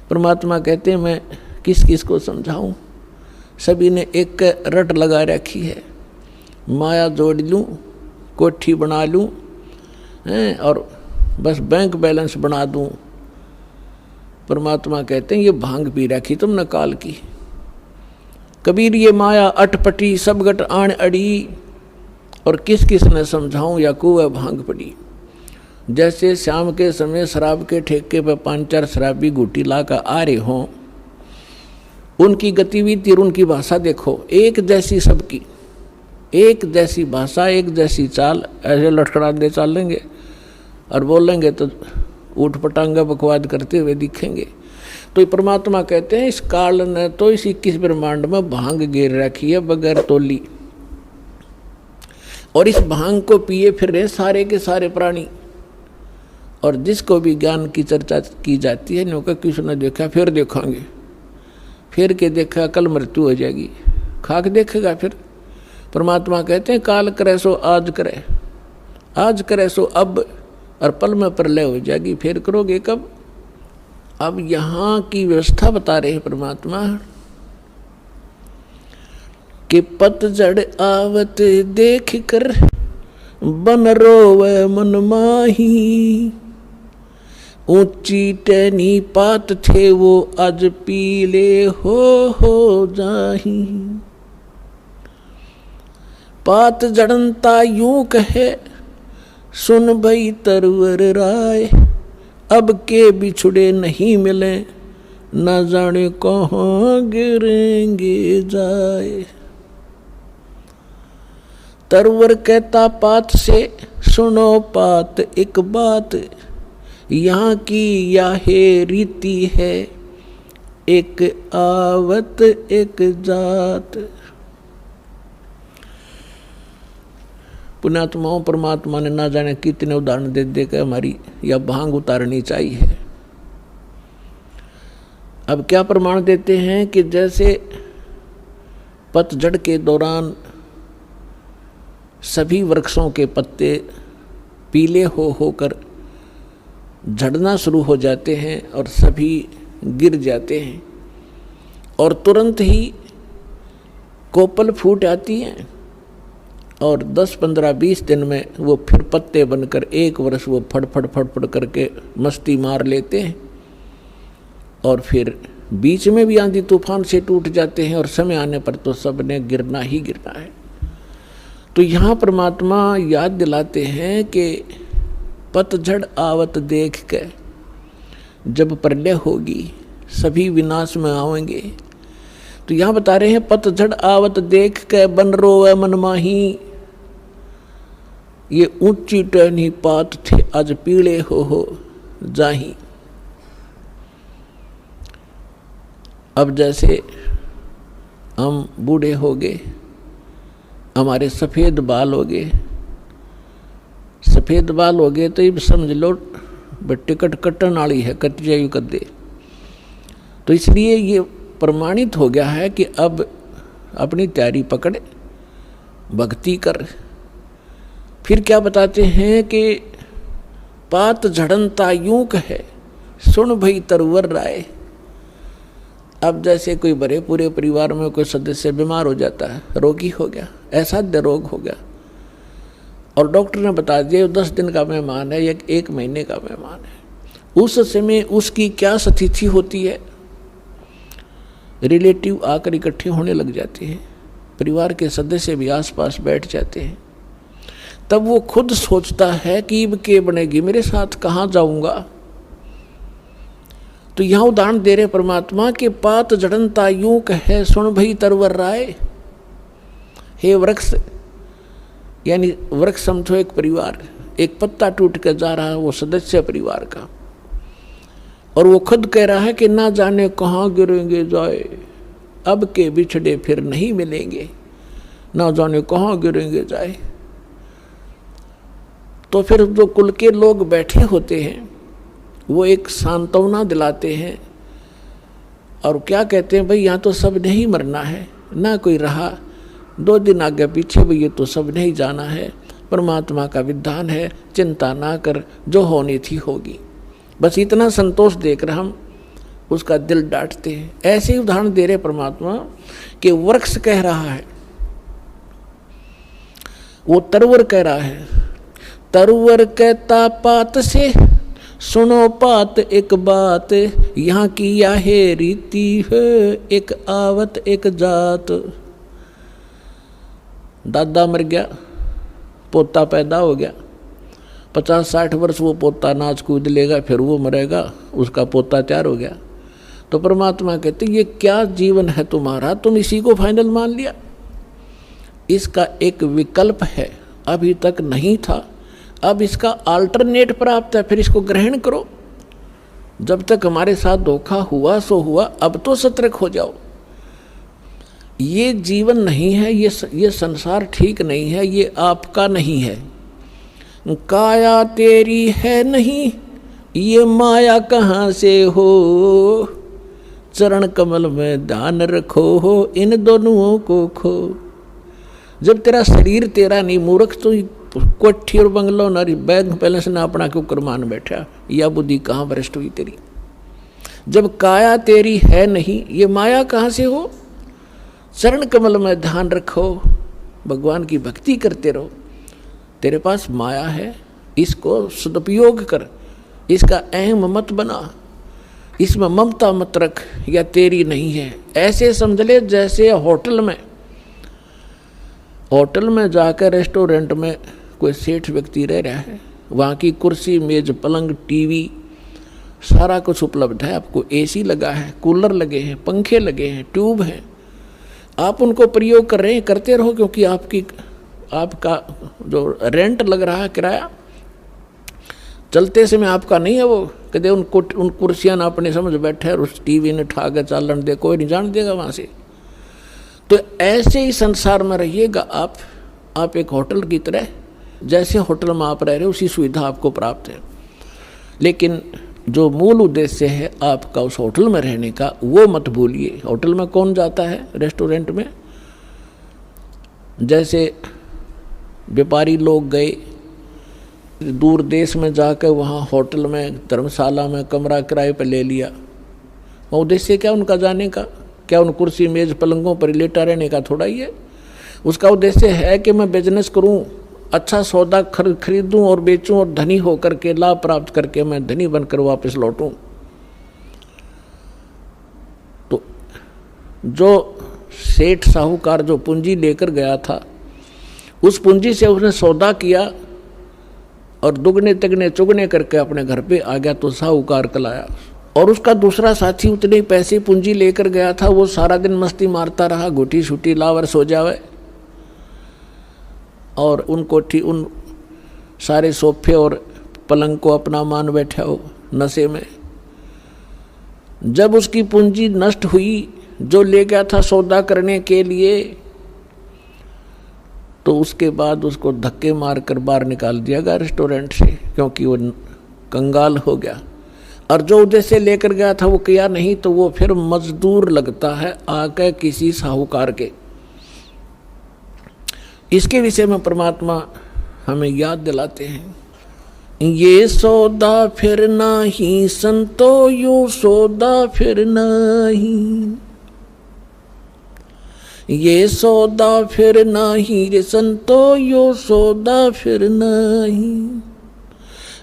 परमात्मा कहते हैं मैं किस किस को समझाऊं, सभी ने एक रट लगा रखी है, माया जोड़ लूं, कोठी बना लूं और बस बैंक बैलेंस बना दूं। परमात्मा कहते हैं ये भांग पी रखी तुमने काल की। कबीर ये माया अटपटी सब गट आण अड़ी, और किस किस ने समझाऊं या कुएं भांग पड़ी। जैसे शाम के समय शराब के ठेके पर 5-4 शराबी घूटी ला कर आ रहे हों, उनकी गतिविधि और उनकी भाषा देखो, एक जैसी सबकी, एक जैसी भाषा, एक जैसी चाल, ऐसे लटखड़ाते चलेंगे और बोलेंगे तो ऊट पटांगा बकवाद करते हुए दिखेंगे। तो परमात्मा कहते हैं इस काल ने तो इस 21 ब्रह्मांड में भांग गिर रखी है बगैर तोली, और इस भांग को पिए फिर रहे सारे के सारे प्राणी। और जिसको भी ज्ञान की चर्चा की जाती है न्यों का किसी ने देखा फिर देखेंगे, फिर के देखा कल मृत्यु हो जाएगी, खाक देखेगा फिर। परमात्मा कहते हैं काल करे सो आज करे, आज करे सो अब, और पल में प्रलय हो जाएगी, फिर करोगे कब। अब यहाँ की व्यवस्था बता रहे हैं परमात्मा कि पतझड़ आवत देख कर बन रोवे मन माही, ऊंची टहनी पात थे वो आज पीले हो जाही। पात जड़नता यूं कहे सुन भई तरवर राय, अब के बिछुड़े नहीं मिले न जाने कहाँ गिरेंगे जाए। तरवर कहता पात से सुनो पात एक बात, यहाँ की याहे रीति है एक आवत एक जात। पुण्यात्माओं परमात्मा ने ना जाने कितने उदाहरण दे दे के हमारी यह भांग उतारनी चाहिए। अब क्या प्रमाण देते हैं कि जैसे पतझड़ के दौरान सभी वृक्षों के पत्ते पीले होकर झड़ना शुरू हो जाते हैं और सभी गिर जाते हैं, और तुरंत ही कोपल फूट आती हैं, और 10, 15, 20 दिन में वो फिर पत्ते बनकर 1 वर्ष वो फड़ करके मस्ती मार लेते हैं, और फिर बीच में भी आंधी तूफान से टूट जाते हैं, और समय आने पर तो सब ने गिरना ही गिरना है। तो यहाँ परमात्मा याद दिलाते हैं कि पतझड़ आवत देख के जब प्रलय होगी सभी विनाश में आएंगे। तो यहाँ बता रहे हैं पतझड़ आवत देख के बन रोवे मन माही, ये ऊंची टहनी पात थे आज पीले हो जाही। अब जैसे हम बूढ़े हो गए, हमारे सफ़ेद बाल हो गए, सफ़ेद बाल हो गए तो ये समझ लो टिकट कटन वाली है, कट जायु कर दे। तो इसलिए ये प्रमाणित हो गया है कि अब अपनी तैयारी पकड़, भक्ति कर। फिर क्या बताते हैं कि पात झड़नता यूं कहे सुन भई तरवर राय। अब जैसे कोई बड़े पूरे परिवार में कोई सदस्य बीमार हो जाता है, रोगी हो गया, असाध्य रोग हो गया, और डॉक्टर ने बता दिया 10 दिन का मेहमान है या 1 महीने का मेहमान है, उस समय उसकी क्या स्थिति होती है। रिलेटिव आकर इकट्ठे होने लग जाते हैं, परिवार के सदस्य भी आसपास बैठ जाते हैं। तब वो खुद सोचता है कि अब के बनेगी, मेरे साथ कहाँ जाऊंगा। तो यहाँ उदाहरण दे रहे परमात्मा के पात जड़नता यूं कहे सुन भई तरवर राय। हे वृक्ष, यानी वृक्ष समझो एक परिवार, एक पत्ता टूट कर जा रहा है वो सदस्य परिवार का, और वो खुद कह रहा है कि ना जाने कहाँ गिरेंगे जाए, अब के बिछड़े फिर नहीं मिलेंगे, ना जाने कहाँ गिरेंगे जाए। तो फिर जो कुल के लोग बैठे होते हैं वो एक सांत्वना दिलाते हैं, और क्या कहते हैं, भाई यहाँ तो सब ने ही मरना है, ना कोई रहा 2 दिन आगे पीछे, भाई ये तो सब ने ही जाना है, परमात्मा का विधान है, चिंता ना कर, जो होनी थी होगी। बस इतना संतोष देकर हम उसका दिल डांटते हैं। ऐसे ही उदाहरण दे रहे परमात्मा कि वृक्ष कह रहा है, वो तरवर कह रहा है, तरवर कहता पात से सुनो पात एक बात, यहाँ की यह रीति है एक आवत एक जात। दादा मर गया, पोता पैदा हो गया, 50-60 वर्ष वो पोता नाच कूद लेगा, फिर वो मरेगा, उसका पोता तैयार हो गया। तो परमात्मा कहते ये क्या जीवन है तुम्हारा, तुम इसी को फाइनल मान लिया। इसका एक विकल्प है, अभी तक नहीं था, अब इसका अल्टरनेट प्राप्त है, फिर इसको ग्रहण करो। जब तक हमारे साथ धोखा हुआ सो हुआ, अब तो सतर्क हो जाओ। ये जीवन नहीं है, ये संसार ठीक नहीं है, ये आपका नहीं है। काया तेरी है नहीं, ये माया कहाँ से हो, चरण कमल में ध्यान रखो हो, इन दोनों को खो। जब तेरा शरीर तेरा नहीं, मूर्ख तो कोठी और बंगलो नारी बैंक बैलेंस ना अपना क्यों करमान बैठा, या बुद्धि कहाँ भ्रष्ट हुई तेरी। जब काया तेरी है नहीं, ये माया कहाँ से हो, चरण कमल में ध्यान रखो, भगवान की भक्ति करते रहो। तेरे पास माया है, इसको सदुपयोग कर, इसका अहम मत बना, इसमें ममता मत रख, या तेरी नहीं है। ऐसे समझ ले जैसे होटल में जाकर रेस्टोरेंट में कोई सेठ व्यक्ति रह रहा है, वहाँ की कुर्सी मेज पलंग टीवी सारा कुछ उपलब्ध है, आपको एसी लगा है, कूलर लगे हैं, पंखे लगे हैं, ट्यूब हैं, आप उनको प्रयोग कर रहे हैं, करते रहो, क्योंकि आपका जो रेंट लग रहा है किराया चलते समय आपका नहीं है। वो कदे उन कुर्सियाँ ना अपने समझ बैठे और उस टीवी ने ठा के चालन दे, कोई नहीं जान देगा वहाँ से। तो ऐसे ही संसार में रहिएगा आप एक होटल की तरह, जैसे होटल में आप रह रहे हो उसी सुविधा आपको प्राप्त है, लेकिन जो मूल उद्देश्य है आपका उस होटल में रहने का, वो मत भूलिए। होटल में कौन जाता है रेस्टोरेंट में? जैसे व्यापारी लोग गए दूर देश में जाकर वहाँ होटल में धर्मशाला में कमरा किराए पर ले लिया, वो उद्देश्य क्या उनका जाने का? क्या उन कुर्सी मेज पलंगों पर लेटा रहने का थोड़ा ही है। उसका उद्देश्य है कि मैं बिजनेस करूं, अच्छा सौदा खरीदूं और बेचूं और धनी होकर के लाभ प्राप्त करके मैं धनी बनकर वापस लौटूं। तो जो सेठ साहूकार जो पूंजी लेकर गया था, उस पूंजी से उसने सौदा किया और दुगने तिगने चुगने करके अपने घर पे आ गया, तो साहूकार कलाया। और उसका दूसरा साथी उतने पैसे पूंजी लेकर गया था, वो सारा दिन मस्ती मारता रहा, घुटी छुटी लावर सो जावे, और उन सारे सोफे और पलंग को अपना मान बैठा हो नशे में। जब उसकी पूंजी नष्ट हुई जो ले गया था सौदा करने के लिए, तो उसके बाद उसको धक्के मारकर बाहर निकाल दिया गया रेस्टोरेंट से, क्योंकि वो कंगाल हो गया। और जो उद्देश्य लेकर गया था वो किया नहीं, तो वो फिर मजदूर लगता है आके किसी साहूकार के। इसके विषय में परमात्मा हमें याद दिलाते हैं, ये सौदा फिर नाही संतो, यो सौदा फिर नाही, ये सौदा फिर नाही रे संतो, यो सौदा फिर नाही।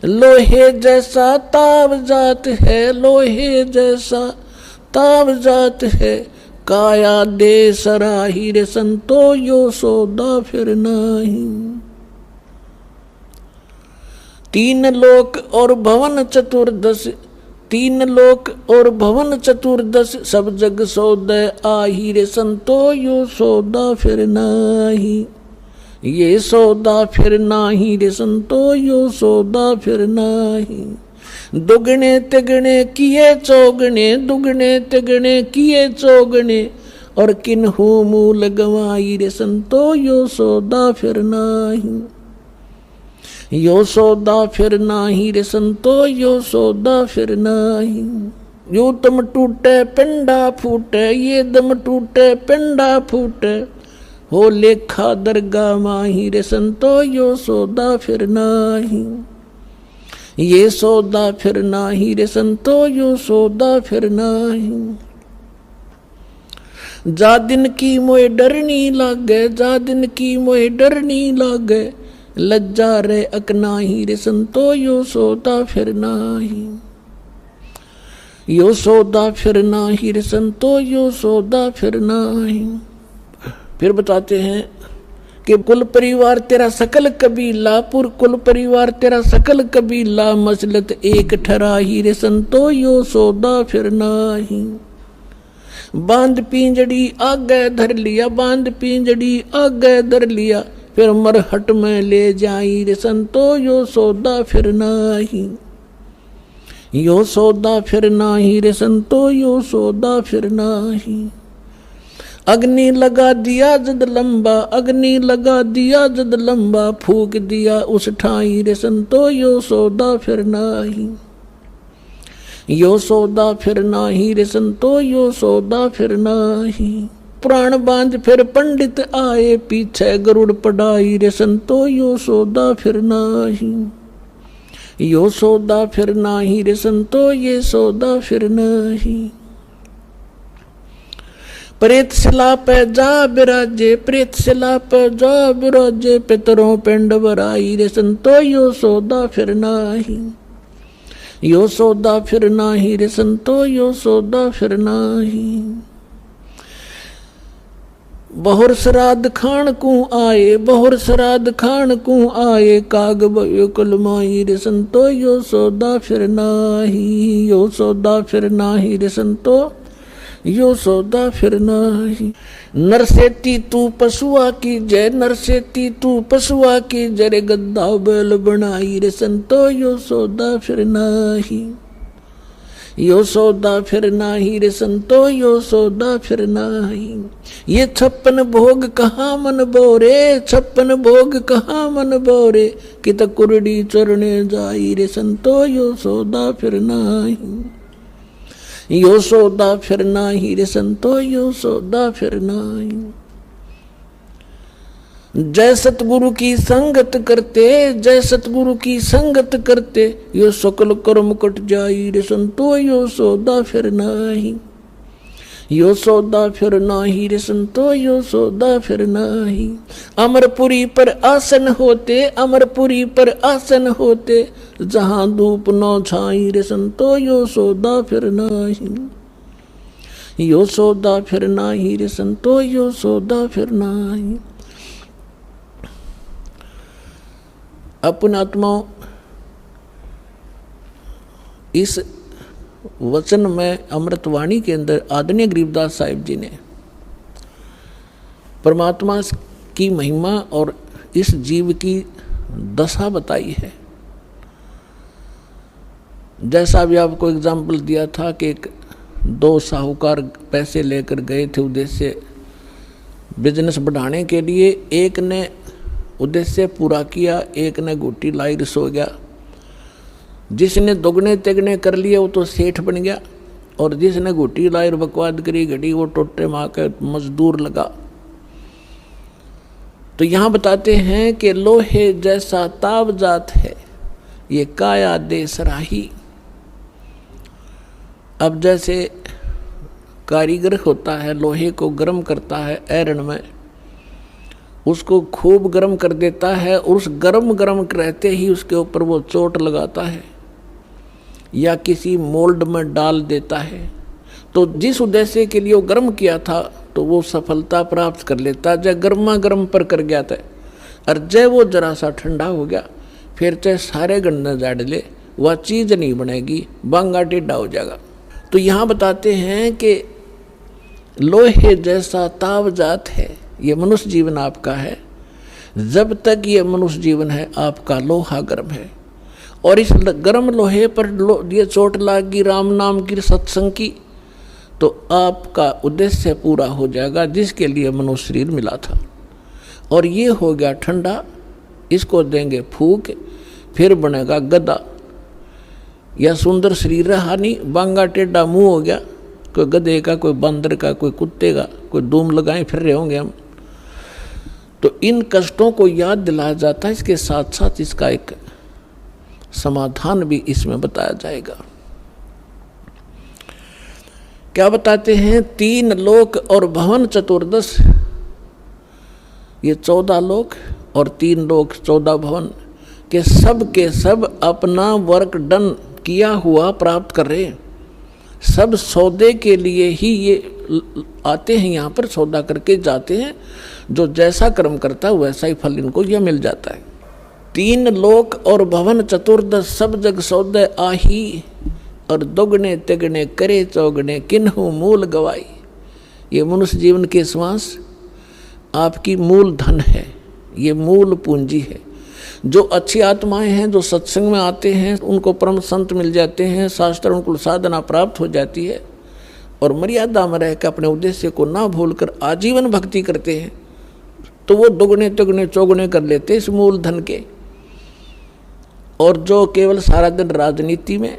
लोहे जैसा ताव जात है, लोहे जैसा ताव जात है, काया दे सराही रे संतो, यो सौदा फिर नाही। 3 लोक और भवन चतुर्दश, 3 लोक और भवन चतुर्दश, सब जग सौदे आही रे संतो, यो सौदा फिर नाही। ये सौदा फिर नाही रे संतो, यो सौदा फिर नाही। दुगने तिगने किए चौगने, दुगने तिगने किए चौगने, और किन्हू मूल गवाई रे संतो, यो सौदा फिर नाही। यो सौदा फिर नाही रे संतो, यो सौदा फिर नाही। यो दम टूटे पिंडा फूटे, ये दम टूटे पिंडा फूटे, हो लेखा दरगाह माही रे संतो, यो सौदा फिर नाही। ये सौदा फिर नाही रे संतो, यो सौदा फिर नाही। जा दिन की मोए डरनी लागे, जा दिन की मोए डरनी लागे, लज्जा रे अकनाही रे संतो, यो सौदा फिर नाही। यो सौदा फिर नाही रे संतो, यो सौदा फिर नाही। फिर बताते हैं कि कुल परिवार तेरा सकल कबीला, पुर कुल परिवार तेरा सकल कबीला, मसलत एक ठराही रे संतो, यो सौदा फिर नाही। बांध पिंजड़ी आगे धर लिया, बांध पिंजड़ी आगे धर लिया, फिर मरहट में ले जाई रे संतो, यो सौदा फिर नाही। यो सौदा फिर नाही रे संतो, यो सौदा फिर नाही। अग्नि लगा दिया जद लंबा, अग्नि लगा दिया जद लंबा, फूक दिया उस ठाई रे संतो, यो सौदा फिर नाही। यो सौदा फिर नाही रे संतो, यो सौदा फिर नाही। प्राण बांध फिर पंडित आए, पीछे गरुड़ पढ़ाई रे संतो, यो सौदा फिर नाही। यो सौदा फिर नाही रे संतो, ये सौदा फिर नाही। प्रेत शिला पे जा बिराजे, प्रेत शिला पे जा बिराजे, पितरों पिंड बराई रे संतो, यो सौदा फिर नाही। यो सौदा फिर नाही रे संतो, यो सौदा फिर नाही। बहुर श्राद्ध खान को आए, बहुर श्राद्ध खान को आए, काग भयो कुलमाई रे संतो, यो सौदा फिर नाही। यो सौदा फिर नाही रे संतो, यो सौदा फिर नाही। नरसेती तू पशुआ की जय, नरसेती तू पशुआ की जय, गद्दा बैल बनाई रे संतो, यो सौदा फिर नाही। यो सौदा फिर नाही रे संतो, यो सौदा फिर नाही। ये 56 भोग कहाँ मन बोरे, 56 भोग कहाँ मन बोरे, कित कुरडी चरणे जाई रे संतो, यो सौदा फिर नाही। यो सौदा फिर नाही रे संतो, यो सौदा फिर नाही। जय सतगुरु की संगत करते, जय सतगुरु की संगत करते, यो सकल कर्म कट जाई रे संतो, यो सौदा फिर नाही। यो सौदा फिर नाही रे संतो, यो सौदा फिर नाही। अमरपुरी पर आसन होते, अमरपुरी पर आसन होते, जहां धूप न छाई रे संतो, यो सौदा फिर नाही। यो सौदा फिर नाही रे संतो, यो सौदा फिर नाही। अपन आत्माओं, इस वचन में अमृतवाणी के अंदर आदरणीय गरीबदास साहिब जी ने परमात्मा की महिमा और इस जीव की दशा बताई है। जैसा भी आपको एग्जाम्पल दिया था कि दो साहूकार पैसे लेकर गए थे उद्देश्य बिजनेस बढ़ाने के लिए, एक ने उद्देश्य पूरा किया, एक ने गुट्टी लाई सो गया। जिसने दोगुने तिगने कर लिए वो तो सेठ बन गया, और जिसने गुट्टी लाई बकवाद करी घड़ी वो टोटे माँ के मजदूर लगा। तो यहाँ बताते हैं कि लोहे जैसा ताव जात है, ये काया दे सराही। अब जैसे कारीगर होता है, लोहे को गर्म करता है ऐरन में, उसको खूब गर्म कर देता है, और उस गर्म रहते ही उसके ऊपर वो चोट लगाता है या किसी मोल्ड में डाल देता है, तो जिस उद्देश्य के लिए वो गर्म किया था तो वो सफलता प्राप्त कर लेता। जब गर्मा गर्म पर कर गया था, और जब वो जरा सा ठंडा हो गया, फिर चाहे सारे गन्ने झाड़ ले, वह चीज़ नहीं बनेगी, बांगा टेढ़ा हो जाएगा। तो यहाँ बताते हैं कि लोहे जैसा ताव जात है, ये मनुष्य जीवन आपका है। जब तक ये मनुष्य जीवन है आपका लोहा गर्म है, और इस गर्म लोहे पर ये चोट लागी राम नाम की सत्संग की, तो आपका उद्देश्य पूरा हो जाएगा जिसके लिए मनुष्य शरीर मिला था। और ये हो गया ठंडा, इसको देंगे फूक, फिर बनेगा गधा। या सुंदर शरीर रहा नहीं, बांगा टेढ़ा मुंह हो गया, कोई गधे का, कोई बंदर का, कोई कुत्ते का, कोई धूम लगाए फिर रहे होंगे हम। तो इन कष्टों को याद दिलाया जाता है, इसके साथ साथ इसका एक समाधान भी इसमें बताया जाएगा। क्या बताते हैं? 3 लोक और भवन चतुर्दश, ये 14 लोक और 3 लोक 14 भवन के सब अपना वर्क डन किया हुआ प्राप्त कर रहे हैं। सब सौदे के लिए ही ये आते हैं, यहाँ पर सौदा करके जाते हैं। जो जैसा कर्म करता है वैसा ही फल इनको यह मिल जाता है। 3 लोक और भवन चतुर्दश सब जग सौदे आही, और दोगुने तिगुने करे चौगुने किन्हु मूल गवाई। ये मनुष्य जीवन के श्वास आपकी मूल धन है, ये मूल पूंजी है। जो अच्छी आत्माएं हैं, जो सत्संग में आते हैं, उनको परम संत मिल जाते हैं, शास्त्र उनको साधना प्राप्त हो जाती है, और मर्यादा में रहकर अपने उद्देश्य को ना भूलकर आजीवन भक्ति करते हैं, तो वो दुगने तिगुने चौगुने कर लेते हैं इस मूल धन के। और जो केवल सारा दिन राजनीति में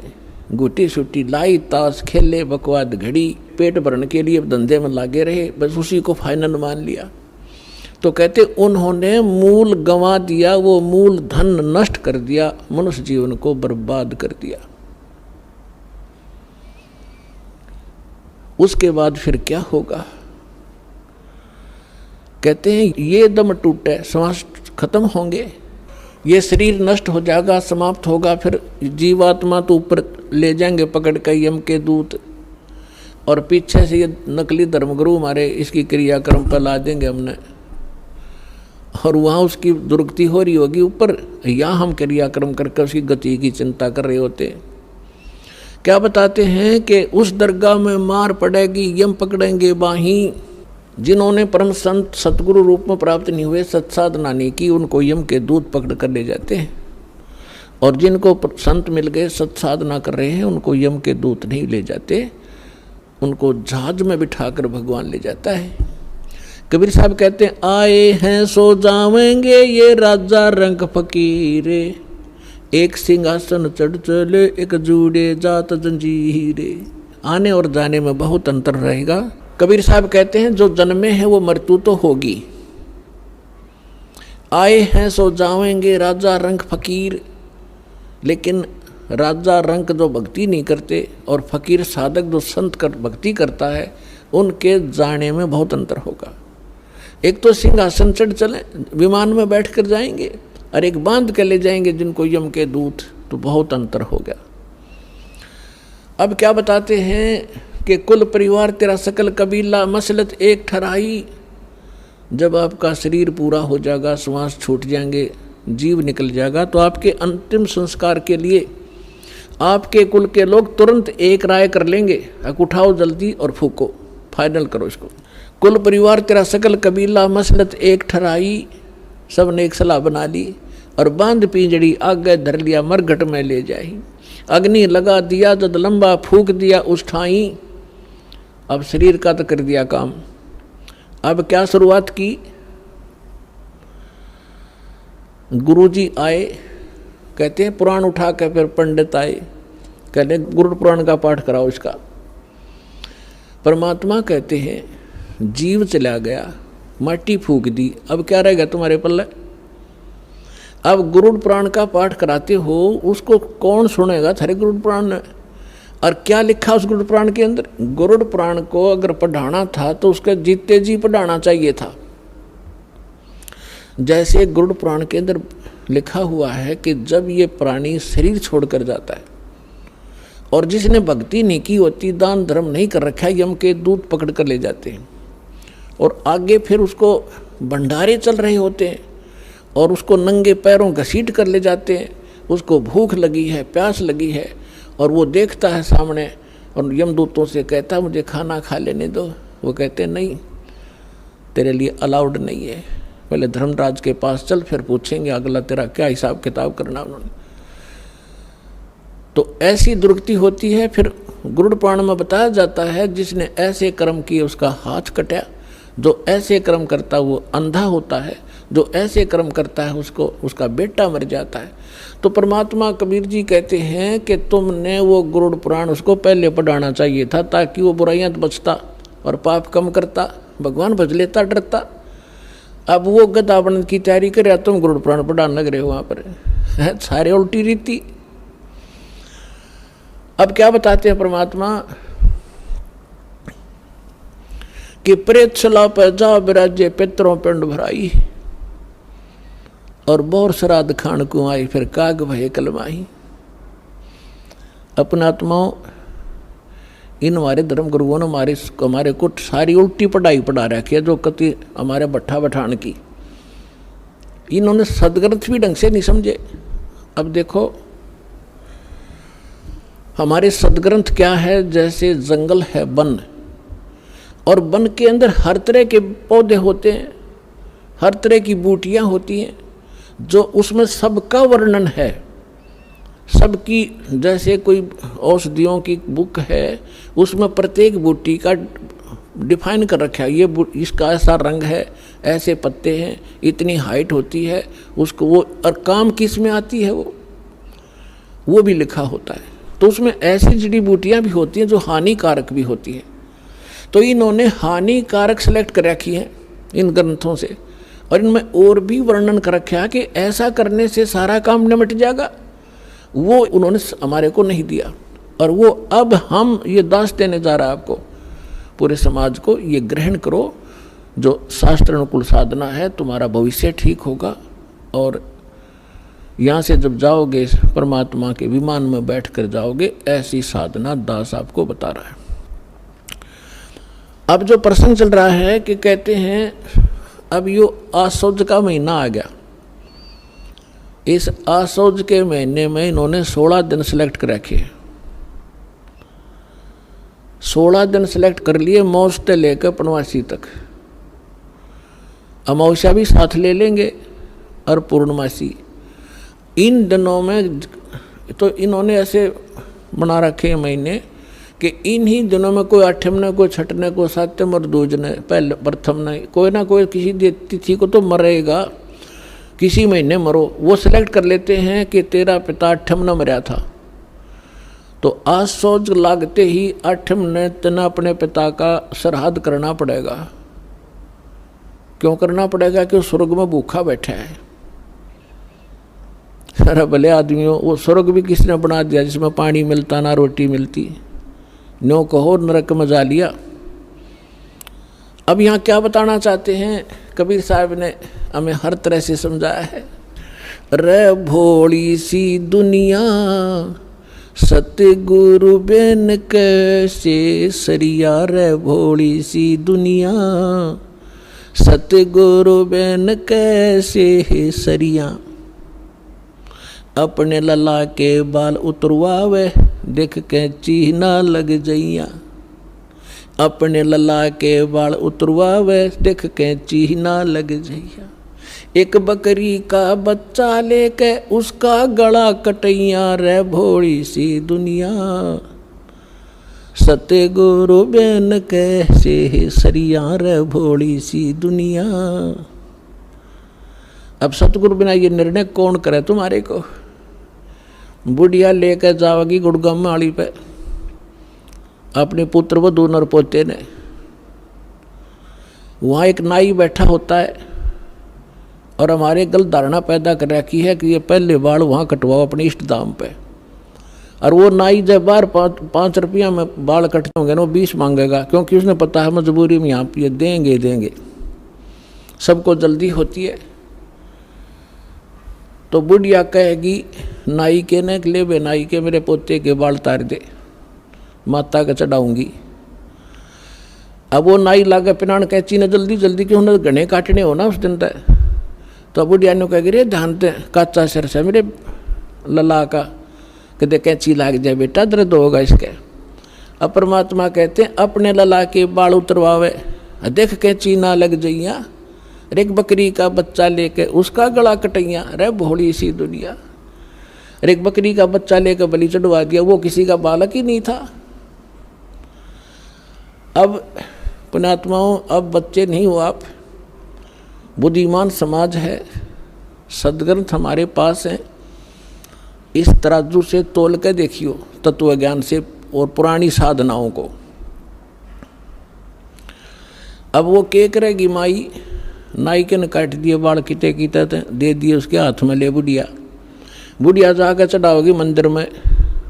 गुटी सुटी लाई ताश खेले बकवाद घड़ी पेट भरने के लिए धंधे में लागे रहे, बस उसी को फाइनल मान लिया, तो कहते उन्होंने मूल गंवा दिया, वो मूल धन नष्ट कर दिया, मनुष्य जीवन को बर्बाद कर दिया। उसके बाद फिर क्या होगा? कहते हैं ये दम टूटे श्वास खत्म होंगे, ये शरीर नष्ट हो जाएगा, समाप्त होगा। फिर जीवात्मा तो ऊपर ले जाएंगे पकड़ कर यम के दूत, और पीछे से ये नकली धर्मगुरु हमारे इसकी क्रियाक्रम पर ला देंगे हमने, और वहाँ उसकी दुर्गति हो रही होगी ऊपर, या हम क्रियाक्रम करके उसकी गति की चिंता कर रहे होते। क्या बताते हैं कि उस दरगाह में मार पड़ेगी, यम पकड़ेंगे बाही। जिन्होंने परम संत सतगुरु रूप में प्राप्त नहीं हुए, सत्साधना नहीं की, उनको यम के दूत पकड़ कर ले जाते हैं, और जिनको संत मिल गए सत्साधना कर रहे हैं, उनको यम के दूत नहीं ले जाते, उनको जहाज में बिठाकर भगवान ले जाता है। कबीर साहब कहते हैं आए हैं सो जावेंगे ये राजा रंग फकीरे, एक सिंहासन चढ़ चले एक जूड़े जात जंजीरे। आने और जाने में बहुत अंतर रहेगा। कबीर साहब कहते हैं जो जन्मे हैं वो मृत्यु तो होगी। आए हैं सो जावेंगे राजा रंग फकीर, लेकिन राजा रंग जो भक्ति नहीं करते और फकीर साधक जो संत कर भक्ति करता है, उनके जाने में बहुत अंतर होगा। एक तो सिंहासन चढ़ चले विमान में बैठ कर जाएंगे, और एक बांध के ले जाएंगे जिनको यम के दूत, तो बहुत अंतर हो गया। अब क्या बताते हैं कि कुल परिवार तेरा सकल कबीला मसलत एक ठहराई। जब आपका शरीर पूरा हो जाएगा, श्वास छूट जाएंगे, जीव निकल जाएगा, तो आपके अंतिम संस्कार के लिए आपके कुल के लोग तुरंत एक राय कर लेंगे, उठाओ जल्दी और फूको, फाइनल करो इसको। कुल परिवार तेरा सकल कबीला मसलत एक ठहराई, सब ने एक सलाह बना ली, और बांध पिंजड़ी आगे धर लिया मरघट में ले जाई। अग्नि लगा दिया जद लंबा फूक दिया उस ठाई। अब शरीर का तो कर दिया काम। अब क्या शुरुआत की? गुरुजी आए, कहते हैं पुराण उठा के, फिर पंडित आए, कहते गुरु पुराण का पाठ कराओ इसका। परमात्मा कहते हैं जीव चला गया, माटी फूक दी, अब क्या रहेगा तुम्हारे पल्ले? अब गुरुड़ पुराण का पाठ कराते हो, उसको कौन सुनेगा? थारे गुरुड़ पुराण ने। और क्या लिखा उस गुरुड़ पुराण के अंदर? गुरुड़ पुराण को अगर पढ़ाना था तो उसके जीते जी पढ़ाना चाहिए था। जैसे गुरुड़ पुराण के अंदर लिखा हुआ है कि जब ये प्राणी शरीर छोड़कर जाता है, और जिसने भक्ति नहीं की होती, दान धर्म नहीं कर रखा है, यम के दूत पकड़ कर ले जाते हैं, और आगे फिर उसको भंडारे चल रहे होते हैं, और उसको नंगे पैरों घसीट कर ले जाते हैं। उसको भूख लगी है, प्यास लगी है, और वो देखता है सामने, और यमदूतों से कहता है मुझे खाना खा लेने दो। वो कहते हैं नहीं, तेरे लिए अलाउड नहीं है, पहले धर्मराज के पास चल, फिर पूछेंगे अगला तेरा क्या हिसाब किताब करना उन्होंने। तो ऐसी दुर्गति होती है। फिर गुरुड़ पुराण में बताया जाता है जिसने ऐसे कर्म किए उसका हाथ कटा, जो ऐसे कर्म करता वो अंधा होता है, जो ऐसे कर्म करता है उसको उसका बेटा मर जाता है। तो परमात्मा कबीर जी कहते हैं कि तुमने वो गुरुड़ पुराण उसको पहले पढ़ाना चाहिए था, ताकि वो बुराइयां बचता और पाप कम करता, भगवान भज लेता, डरता। अब वो गदा बनने की तैयारी करे, तुम गुरुड़ पुराण पढ़ाने लग रहे हो वहाँ पर। सारे उल्टी रीति। अब क्या बताते हैं परमात्मा कि प्रेत सला पर जा विराजे पितरों पिंड भराई, और बोर श्राद्ध खान को आई फिर काग भय कलमाही। अपने आत्माओं, इन हमारे धर्म गुरुओं ने हमारे को सारी उल्टी पढ़ाई पढ़ा रखी है, जो कति हमारे भट्ठा बठान की। इन्होंने सदग्रंथ भी ढंग से नहीं समझे। अब देखो हमारे सदग्रंथ क्या है, जैसे जंगल है वन, और वन के अंदर हर तरह के पौधे होते हैं, हर तरह की बूटियां होती हैं, जो उसमें सबका वर्णन है, सबकी। जैसे कोई औषधियों की बुक है, उसमें प्रत्येक बूटी का डिफाइन कर रखा है, ये इसका ऐसा रंग है, ऐसे पत्ते हैं, इतनी हाइट होती है उसको, वो और काम किस में आती है वो भी लिखा होता है। तो उसमें ऐसी जड़ी बूटियाँ भी होती हैं जो हानिकारक भी होती हैं। तो इन्होंने हानिकारक सेलेक्ट कर रखी है इन ग्रंथों से, और इनमें और भी वर्णन कर रखा है कि ऐसा करने से सारा काम निमट जाएगा। वो उन्होंने हमारे को नहीं दिया, और वो अब हम ये दास देने जा रहा है आपको, पूरे समाज को। ये ग्रहण करो, जो शास्त्र अनुकूल साधना है, तुम्हारा भविष्य ठीक होगा। और यहाँ से जब जाओगे परमात्मा के विमान में बैठ कर जाओगे, ऐसी साधना दास आपको बता रहा है। अब जो प्रसंग चल रहा है कि कहते हैं अब यो आसौज का महीना आ गया। इस आसौज के महीने में इन्होंने 16 दिन सेलेक्ट कर रखे। 16 दिन सेलेक्ट कर लिए, मौज से लेकर पूर्णमासी तक। अमावस्या भी साथ ले लेंगे और पूर्णमासी। इन दिनों में तो इन्होंने ऐसे बना रखे महीने कि इन्हीं दिनों में कोई आठम ने, कोई छठने, कोई सातम और दूजने, पहले प्रथम ने, कोई ना कोई किसी तिथि को तो मरेगा, किसी महीने मरो। वो सिलेक्ट कर लेते हैं कि तेरा पिता आठम न मरा था, तो आसौज लागते ही आठम ने तना अपने पिता का श्राद्ध करना पड़ेगा। क्यों करना पड़ेगा? कि स्वर्ग में भूखा बैठा है। अरे भले आदमियों, वो स्वर्ग भी किसने बना दिया जिसमें पानी मिलता ना रोटी मिलती। नो कहो नरक में जा लिया। अब यहाँ क्या बताना चाहते हैं कबीर साहब ने हमें हर तरह से समझाया है। रे भोली सी दुनिया सतगुरु बेन कैसे सरिया, रे भोली सी दुनिया सतगुरु बेन कैसे सरिया। अपने लला के बाल उतरवावे देख के चीना लग जइया। अपने लला के बाल उतरवावे देख के चीना लग जइया। एक बकरी का बच्चा लेके उसका गला कटैया, रे भोली सी दुनिया सतगुरु बेन कैसे सरिया, रे भोली सी दुनिया। अब सतगुरु बिना ये निर्णय कौन करे तुम्हारे को? बुढ़िया लेकर जाओगी गुड़गम माड़ी पे अपने पुत्र वधू नर पोते ने। वहाँ एक नाई बैठा होता है और हमारे गलत धारणा पैदा कर रखी है कि ये पहले बाल वहाँ कटवाओ अपने इष्ट दाम पे। और वो नाई जब बार 5 रुपया में बाल कटते होंगे ना, वो 20 मांगेगा, क्योंकि उसने पता है मजबूरी में यहाँ पे ये देंगे। सबको जल्दी होती है। तो बुढ़िया कहेगी नाई के ने ले बे नाई के मेरे पोते के बाल तार दे, माता का चढ़ाऊंगी। अब वो नाई लागे पिनान कैची ने जल्दी क्यों ना घने काटने हो ना उस दिन तक। तो बुढ़िया ने कहेगी रे ध्यान दे काचा सिर से मेरे लला का, कहते कैची लाग जाए बेटा दर्द होगा इसके। अब परमात्मा कहते हैं अपने लला के बाल उतरवावे देख कैची ना लग जइया। एक बकरी का बच्चा लेके उसका गला कटैया, रे भोली सी दुनिया। एक बकरी का बच्चा लेकर बलि चढ़वा दिया, वो किसी का बालक ही नहीं था। अब पुण्यात्माओं, अब बच्चे नहीं हो आप, बुद्धिमान समाज है, सदग्रंथ हमारे पास हैं। इस तराजू से तोल के देखियो तत्व ज्ञान से और पुरानी साधनाओं को। अब वो के करेगी माई, नाई के ने काट दिए बाल किते दे दिए उसके हाथ में, ले बुढ़िया जाकर चढ़ाओगी मंदिर में।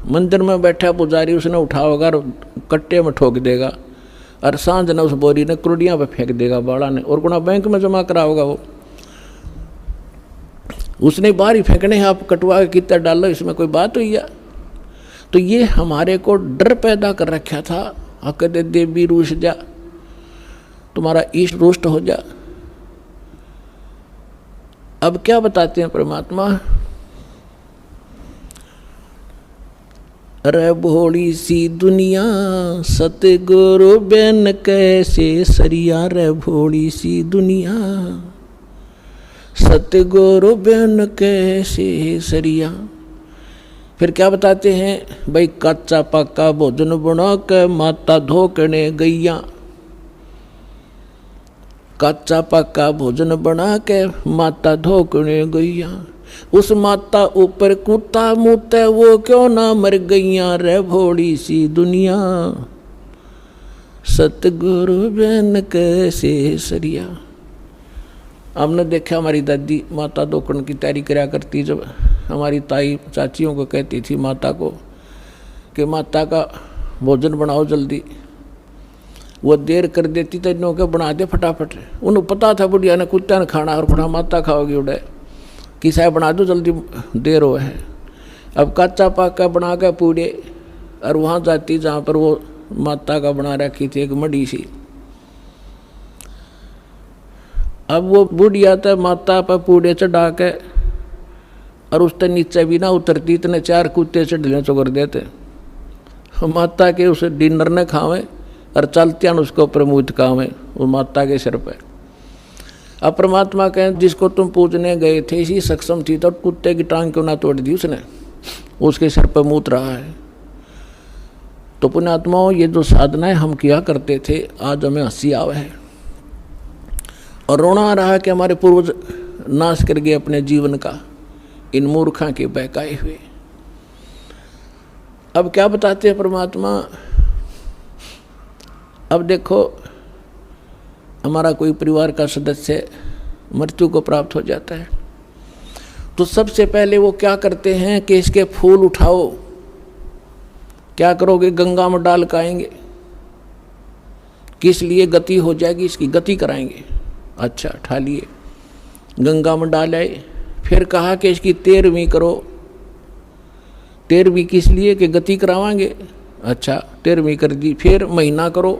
मंदिर में बैठा पुजारी उसने उठा होगा और कट्टे में ठोक देगा, और सांझ ने उस बोरी ने करोड़ियाँ पे फेंक देगा बाड़ा ने, और गुना बैंक में जमा करा होगा वो, उसने बाहर ही फेंकने हैं, आप कटवा के कितना डालो, इसमें कोई बात हुई है? तो ये हमारे को डर पैदा कर रखा था। कहते देवी रूठ जा, तुम्हारा ईश रुष्ट हो जा। अब क्या बताते हैं परमात्मा, अरे भोली सी दुनिया सतगुरु बिन कैसे सरिया, रे भोली सी दुनिया सतगुरु बिन कैसे सरिया। फिर क्या बताते हैं भाई, कच्चा पक्का भोजन बना के माता धोकने गैया, कच्चा पक्का भोजन बना के माता धोकने गैया, उस माता ऊपर कुत्ता मुते वो क्यों ना मर गैया, रे भोली सी दुनिया सतगुरु बिन कैसे सरिया। हमने देखा हमारी दादी माता धोकन की तैयारी कराया करती, जब हमारी ताई चाचियों को कहती थी माता को कि माता का भोजन बनाओ जल्दी, वो देर कर देती तो इन्हों के बना दे फटाफट। उन्हें पता था बुढ़िया ने कुत्ता ने खाना, और बड़ा माता खाओगी उड़े कि साहब बना दो जल्दी देर हो है। अब कच्चा पक्का बना के पूड़े, और वहाँ जाती जहाँ पर वो माता का बना रखी थी एक मड़ी सी। अब वो बुढ़िया तो माता पर पूड़े चढ़ा के, और उससे नीचे भी ना उतरती, इतने 4 कुत्ते चढ़ने चुकर देते माता के उसे डिनर न खावे, और चलते उसको प्रमुख खावे वो माता के सिर पे। अब परमात्मा कहें जिसको तुम पूजने गए थे इसी सक्षम थी तो कुत्ते की टांग क्यों ना तोड़ दी उसने, उसके सिर पर मूत रहा है। तो पुण्यात्माओं, ये जो साधनाएं हम किया करते थे आज हमें हंसी आवे है, और रोना आ रहा है कि हमारे पूर्वज नाश कर गए अपने जीवन का इन मूर्खों के बहकाए हुए। अब क्या बताते हैं परमात्मा, अब देखो हमारा कोई परिवार का सदस्य मृत्यु को प्राप्त हो जाता है, तो सबसे पहले वो क्या करते हैं कि इसके फूल उठाओ। क्या करोगे? गंगा में डाल के आएंगे, किस लिए? गति हो जाएगी, इसकी गति कराएंगे। अच्छा, उठा लिए, गंगा में डाल आए। फिर कहा कि इसकी 13वीं करो। 13वीं किस लिए? कि गति करावांगे। अच्छा, 13वीं कर दी। फिर महीना करो।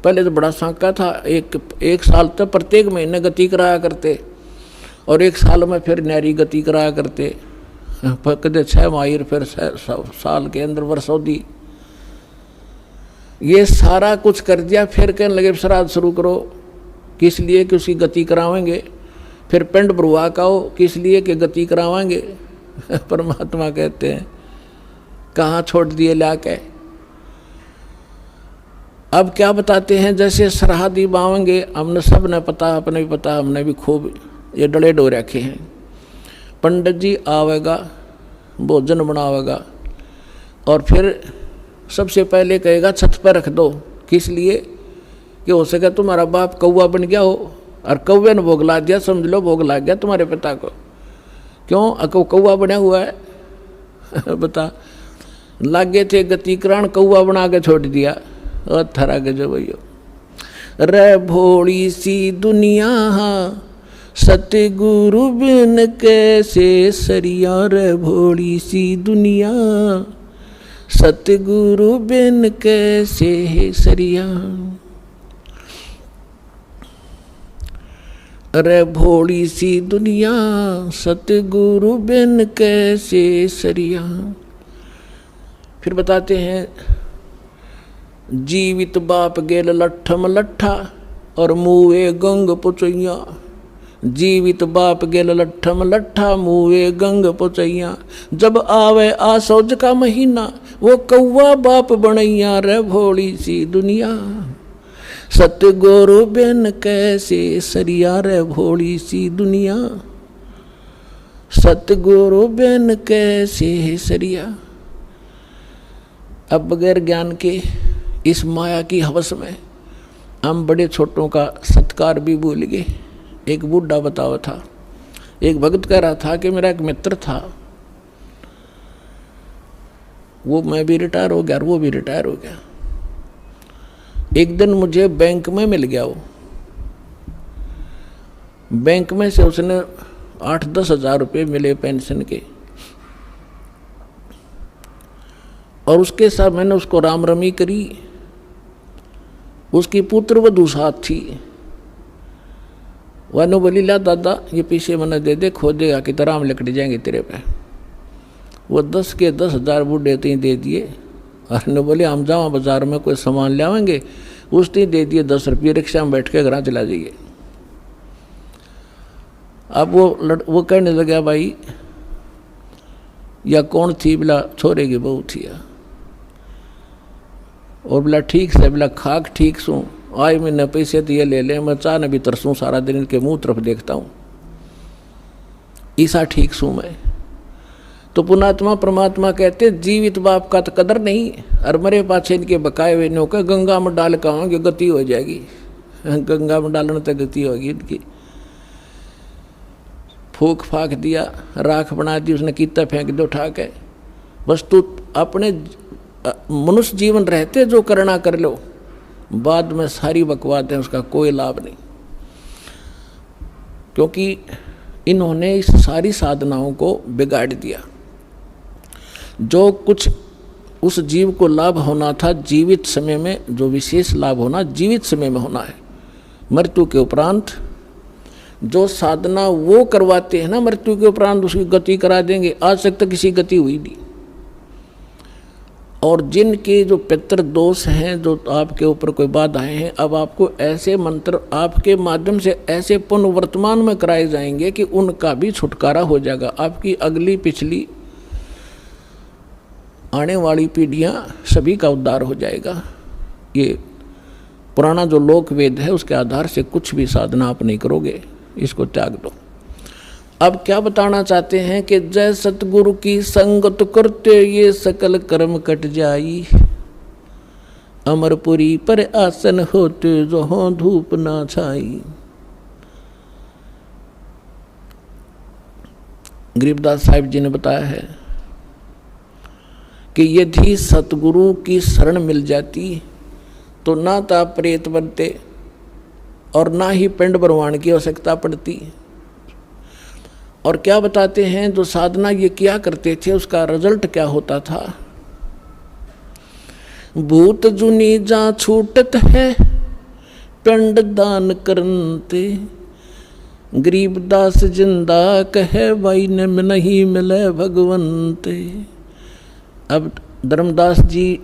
पहले तो बड़ा सांका था, एक साल तक प्रत्येक महीने गति कराया करते, और 1 साल में फिर नहरी गति कराया करते। कदे 6 माहिर, फिर साल के अंदर वर्षोदी। ये सारा कुछ कर दिया। फिर कहने लगे श्राद्ध शुरू करो, किस लिए? कि उसकी गति करावेंगे। फिर पिंड भरुआ काओ, किस लिए? कि गति करावांगे। परमात्मा कहते हैं कहाँ छोड़ दिए लाके। अब क्या बताते हैं, जैसे श्राद्ध बावेंगे, हमने सब ने पता, अपने भी पता, हमने भी खूब ये डले डो रखे हैं। पंडित जी आवेगा, भोजन बनावेगा, और फिर सबसे पहले कहेगा छत पर रख दो। किस लिए? कि हो सके तुम्हारा बाप कौवा बन गया हो, और कौवे ने भोग ला दिया, समझ लो भोग ला गया तुम्हारे पिता को। क्यों? कौवा बना हुआ है। बता, लागे थे गति करान, कौवा बना के छोड़ दिया। और थरा के जो भैया, रे भोली सी दुनिया सतगुरु बिन कैसे सरिया, रे भोली सी दुनिया सतगुरु बिन कैसे सरिया। अरे भोली सी दुनिया सतगुरु बिन कैसे सरिया। फिर बताते हैं, जीवित बाप गेल लट्ठम लट्ठा, और मुए गंग पुचैया। जीवित बाप गेल लट्ठम लट्ठा, मुए गंग पुचैया। जब आवे आसौज का महीना, वो कौवा बाप बनैया, रे भोली सी दुनिया सतगुरु बिन कैसे सरिया, रे भोली सी दुनिया सतगुरु बिन कैसे सरिया। अब बगैर ज्ञान के इस माया की हवस में हम बड़े छोटों का सत्कार भी भूल गए। एक बूढ़ा बतावा था, एक भक्त कह रहा था कि मेरा एक मित्र था, वो मैं भी रिटायर हो गया और वो भी रिटायर हो गया। एक दिन मुझे बैंक में मिल गया वो, बैंक में से उसने 8-10 हज़ार रुपये मिले पेंशन के, और उसके साथ मैंने उसको राम रमी करी। उसकी पुत्र वधू साथ थी। वह बोली ला दादा ये पीछे मैंने दे दे, खो देगा कि तरह हम लकड़ी जाएंगे तेरे पे। वो 10 के 10 हज़ार बूढ़े तीन दे दिए। और ने बोले हम जाओ बाजार में कोई सामान ले आवेंगे, उस तीन दे दिए 10 रुपये, रिक्शा में बैठ के घर चला जाइए। अब वो कहने लगा भाई या कौन थी, बोला छोरे की बहू थी। और बोला ठीक से, बोला खाक ठीक सू, आज मैंने पैसे दिए ले ले, मैं चाह न भी तरसूँ, सारा दिन इनके मुंह तरफ देखता हूँ, ईसा ठीक सू मैं। तो पुणात्मा परमात्मा कहते जीवित बाप का तो कदर नहीं, और मरे पाछे इनके बकाए हुए नो के गंगा में डाल के आओगे गति हो जाएगी। गंगा में डालने तक गति होगी इनकी। फूक फाक दिया, राख बना दी उसने, कीता फेंक दो उठा के। बस तू अपने मनुष्य जीवन रहते जो करना कर लो, बाद में सारी बकवास है उसका कोई लाभ नहीं। क्योंकि इन्होंने इस सारी साधनाओं को बिगाड़ दिया। जो कुछ उस जीव को लाभ होना था जीवित समय में, जो विशेष लाभ होना जीवित समय में होना है, मृत्यु के उपरांत जो साधना वो करवाते हैं ना, मृत्यु के उपरांत उसकी गति करा देंगे। आज तक तो किसी गति हुई नहीं। और जिनके जो पितृ दोष हैं, जो आपके ऊपर कोई बाधाएं हैं, अब आपको ऐसे मंत्र आपके माध्यम से ऐसे पुनर्वर्तमान में कराए जाएंगे कि उनका भी छुटकारा हो जाएगा। आपकी अगली पिछली आने वाली पीढ़ियां सभी का उद्धार हो जाएगा। ये पुराना जो लोक वेद है उसके आधार से कुछ भी साधना आप नहीं करोगे, इसको त्याग दो। अब क्या बताना चाहते हैं कि जय सतगुरु की संगत करते ये सकल कर्म कट जाई, अमरपुरी पर आसन होते जो हो धूप ना छाई। गरीबदास साहिब जी ने बताया है कि यदि सतगुरु की शरण मिल जाती तो ना तो आप प्रेत बनते और ना ही पिंड भरवान की आवश्यकता पड़ती। और क्या बताते हैं, जो साधना ये किया करते थे उसका रिजल्ट क्या होता था। भूत जुनी जा छूटत है पिंड दान करनते, गरीबदास जिंदा कहे भाई ने नहीं मिले भगवंते। अब धर्मदास जी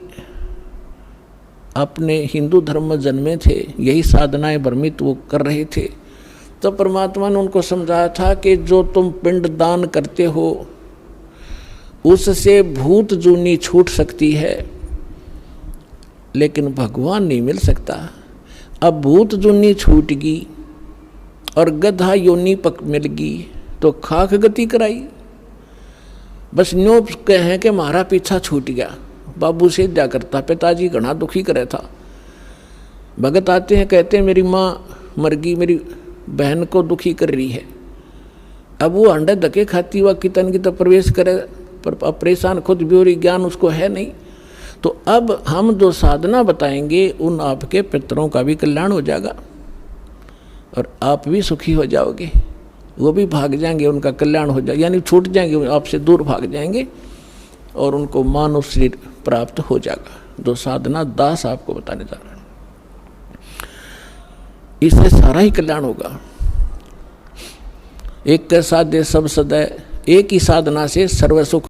अपने हिंदू धर्म में जन्मे थे, यही साधनाएं भ्रमित वो कर रहे थे। तो परमात्मा ने उनको समझाया था कि जो तुम पिंड दान करते हो उससे भूत जूनी छूट सकती है, लेकिन भगवान नहीं मिल सकता। अब भूत जूनी छूट गई और गधा योनी पक मिल गई तो खाक गति कराई। बस न्यो कहें कि हमारा पीछा छूट गया, बाबू से जा करता, पिताजी घना दुखी करे था। भगत आते हैं कहते हैं मेरी माँ मर गई, मेरी बहन को दुखी कर रही है। अब वो अंडे धके खाती हुआ कितन की तो प्रवेश करे, पर परेशान खुद भी हो रही, ज्ञान उसको है नहीं। तो अब हम जो साधना बताएंगे उन आपके पितरों का भी कल्याण हो जाएगा और आप भी सुखी हो जाओगे, वो भी भाग जाएंगे, उनका कल्याण हो जाएगा, यानी छूट जाएंगे, आपसे दूर भाग जाएंगे और उनको मानव शरीर प्राप्त हो जाएगा। जो साधना दास आपको बताने जा रहा है, इससे सारा ही कल्याण होगा। एक के साथ सब सदै, एक ही साधना से सर्व सुख